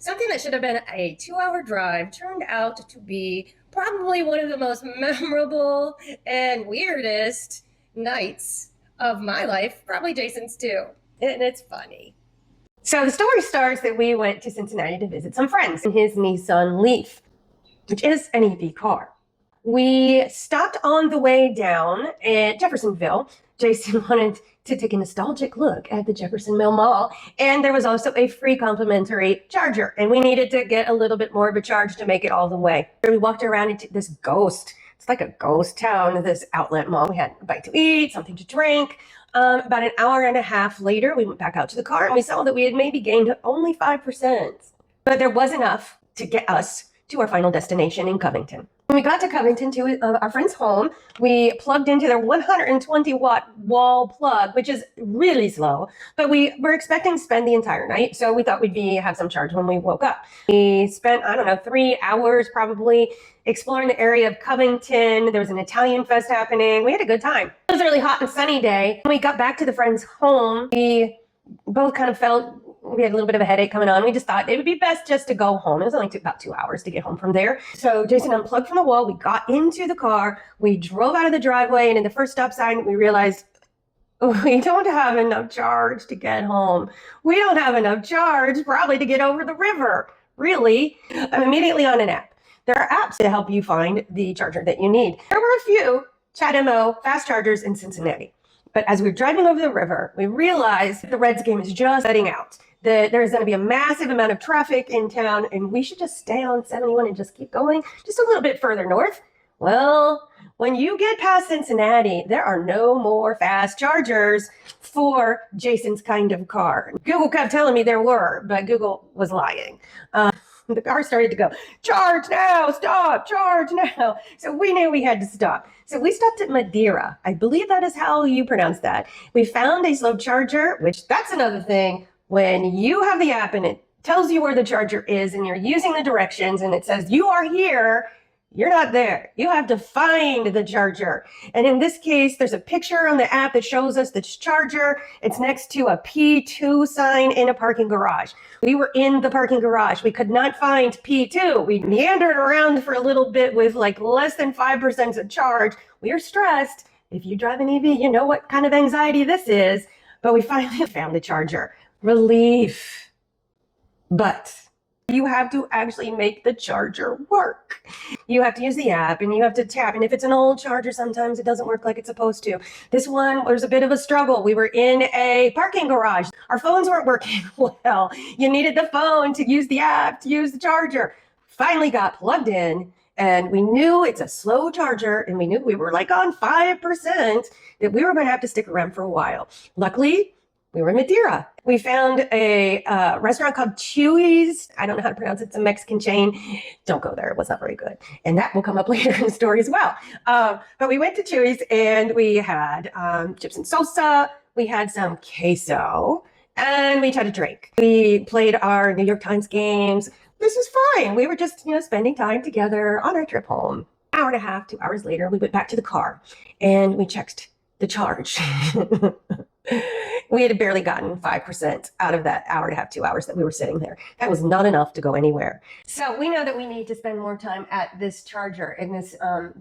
Something that should have been a 2-hour drive turned out to be probably one of the most memorable and weirdest nights of my life, probably Jason's too. And it's funny. So the story starts that we went to Cincinnati to visit some friends in his Nissan Leaf, which is an EV car. We stopped on the way down at Jeffersonville. Jason wanted to take a nostalgic look at the Jeffersonville Mall, and there was also a free complimentary charger, and we needed to get a little bit more of a charge to make it all the way. We walked around into this ghost. It's like a ghost town, this outlet mall. We had a bite to eat, something to drink. About an hour and a half later, we went back out to the car, and we saw that we had maybe gained only 5%. But there was enough to get us to our final destination in Covington. When we got to Covington, to our friend's home, we plugged into their 120-watt wall plug, which is really slow, but we were expecting to spend the entire night, so we thought we'd have some charge when we woke up. We spent, 3 hours probably exploring the area of Covington. There was an Italian fest happening. We had a good time. It was a really hot and sunny day. When we got back to the friend's home, we both kind of felt we had a little bit of a headache coming on. We just thought it would be best just to go home. It was only took about 2 hours to get home from there. So Jason unplugged from the wall. We got into the car. We drove out of the driveway, and in the first stop sign, we realized we don't have enough charge to get home. We don't have enough charge probably to get over the river. Really? I'm immediately on an app. There are apps to help you find the charger that you need. There were a few ChatMO fast chargers in Cincinnati. But as we were driving over the river, we realized the Reds game is just letting out. That there's going to be a massive amount of traffic in town, and we should just stay on 71 and just keep going just a little bit further north. Well, when you get past Cincinnati, there are no more fast chargers for Jason's kind of car. Google kept telling me there were, but Google was lying. The car started to go, charge now, stop, charge now. So we knew we had to stop. So we stopped at Madeira. I believe that is how you pronounce that. We found a slow charger, which that's another thing. When you have the app and it tells you where the charger is and you're using the directions and it says you are here, you're not there. You have to find the charger. And in this case, there's a picture on the app that shows us the charger. It's next to a P2 sign in a parking garage. We were in the parking garage. We could not find P2. We meandered around for a little bit with like less than 5% of charge. We were stressed. If you drive an EV, you know what kind of anxiety this is. But we finally found the charger. Relief. But you have to actually make the charger work. You have to use the app and you have to tap. And if it's an old charger, sometimes it doesn't work like it's supposed to. This one was a bit of a struggle. We were in a parking garage. Our phones weren't working well. You needed the phone to use the app, to use the charger. Finally got plugged in, and we knew it's a slow charger, and we knew we were like on 5%, that we were going to have to stick around for a while. Luckily, we were in Madeira. We found a restaurant called Chewy's. I don't know how to pronounce it. It's a Mexican chain. Don't go there. It was not very good. And that will come up later in the story as well. But we went to Chewy's and we had chips and salsa. We had some queso and we had a drink. We played our New York Times games. This was fine. We were just, spending time together on our trip home. Hour and a half, 2 hours later, we went back to the car and we checked the charge. We had barely gotten 5% out of that hour and a half, 2 hours that we were sitting there. That was not enough to go anywhere. So we know that we need to spend more time at this charger in this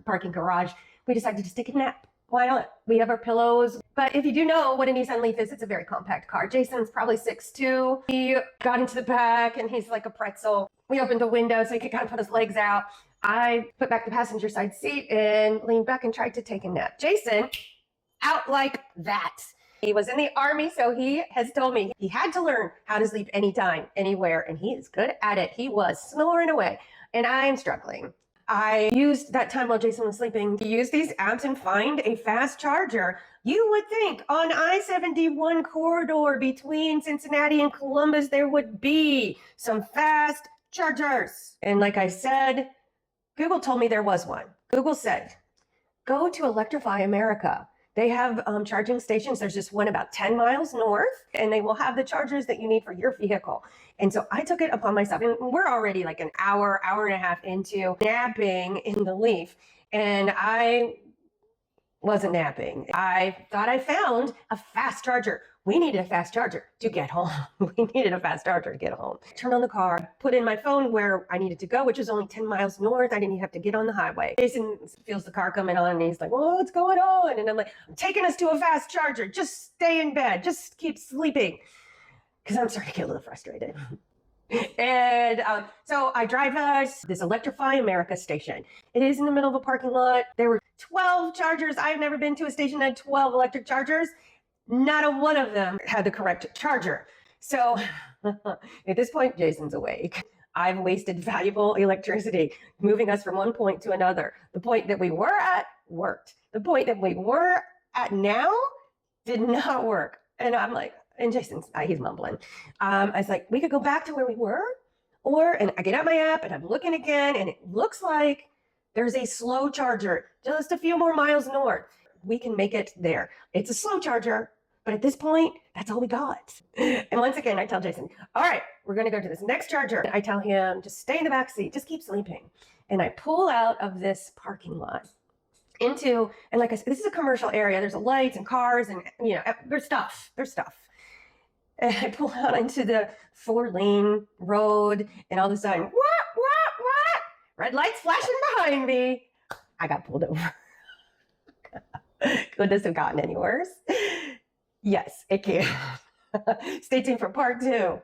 parking garage. We decided to just take a nap. Why not? We have our pillows. But if you do know what a Nissan Leaf is, it's a very compact car. Jason's probably 6'2". He got into the back and he's like a pretzel. We opened the window so he could kind of put his legs out. I put back the passenger side seat and leaned back and tried to take a nap. Jason, out like that. He was in the Army, so he has told me he had to learn how to sleep anytime, anywhere, and he is good at it. He was snoring away, and I'm struggling. I used that time while Jason was sleeping to use these apps and find a fast charger. You would think on I-71 corridor between Cincinnati and Columbus, there would be some fast chargers. And like I said, Google told me there was one. Google said, go to Electrify America. They have charging stations. There's just one about 10 miles north, and they will have the chargers that you need for your vehicle. And so I took it upon myself, and we're already like an hour and a half into napping in the Leaf, and I wasn't napping. I thought I found a fast charger. We needed a fast charger to get home. We needed a fast charger to get home. Turned on the car, put in my phone where I needed to go, which was only 10 miles north. I didn't even have to get on the highway. Jason feels the car coming on and he's like, well, what's going on? And I'm like, I'm taking us to a fast charger. Just stay in bed. Just keep sleeping. Because I'm starting to get a little frustrated. And so I drive us this Electrify America station. It is in the middle of a parking lot. There were 12 chargers. I've never been to a station that had 12 electric chargers. Not a one of them had the correct charger. So at this point, Jason's awake. I've wasted valuable electricity moving us from one point to another. The point that we were at worked. The point that we were at now did not work. And I'm like, and Jason's, he's mumbling. I was like, we could go back to where we were, and I get out my app and I'm looking again, and it looks like there's a slow charger just a few more miles north. We can make it there. It's a slow charger, but at this point, that's all we got. And once again, I tell Jason, all right, we're going to go to this next charger. I tell him, just stay in the back seat, just keep sleeping. And I pull out of this parking lot into, and like I said, this is a commercial area. There's lights and cars and, there's stuff. And I pull out into the 4-lane road, and all of a sudden, what? Red lights flashing behind me. I got pulled over. Could this have gotten any worse? Yes, it can. Stay tuned for part 2.